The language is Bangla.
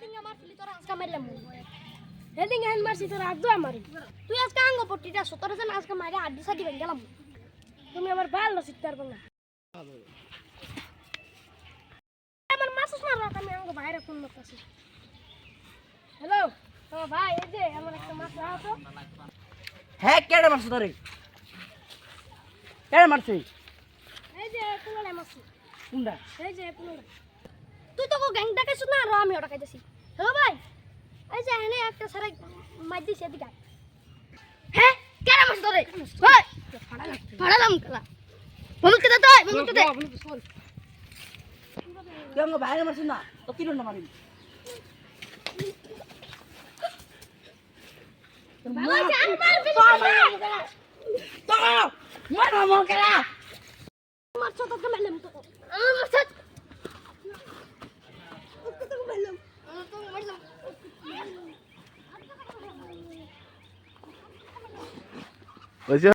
হেডিং আমার ফিলি তোর আজকে মারলাম হেডিং হ্যান্ড মারছি তোর আজ আমারে তুই আজকে আঙ্গ পট্টিটা সতর জন আজকে মাইরা আড্ডি সাদি ভেঙে গেলাম তুমি আমার ভালো সিস্টার বলা আমার মাসুস না রাত আমি আঙ্গ বাইরে ফোন করতেছি হ্যালো ও ভাই এই যে আমার একটা মাছ রাও তো হ্যাঁ কেডা মারছ তোরে কেডা মারছিস এই যে পুনলে মাছ কোনটা এই যে পুনলে তুই তো গ্যাং ডাকাইছ না আর আমি ওটা খাইতেছি হ্যালো ভাই এই যে এনে একটা সারা মাছ দিছে এদিকে হ্যাঁ কেন মাছ ধরে ওই ফাড়ালাম খেলা বলুন কেদা তুই বলুন কেদা তুই আমাকে বাইরে মারছিস না তো কি না মারিস বাবা জান মার মারছো তোকে মেলাম তো আমার মারছো তোকে মেলাম তোকে মেলাম ওই যে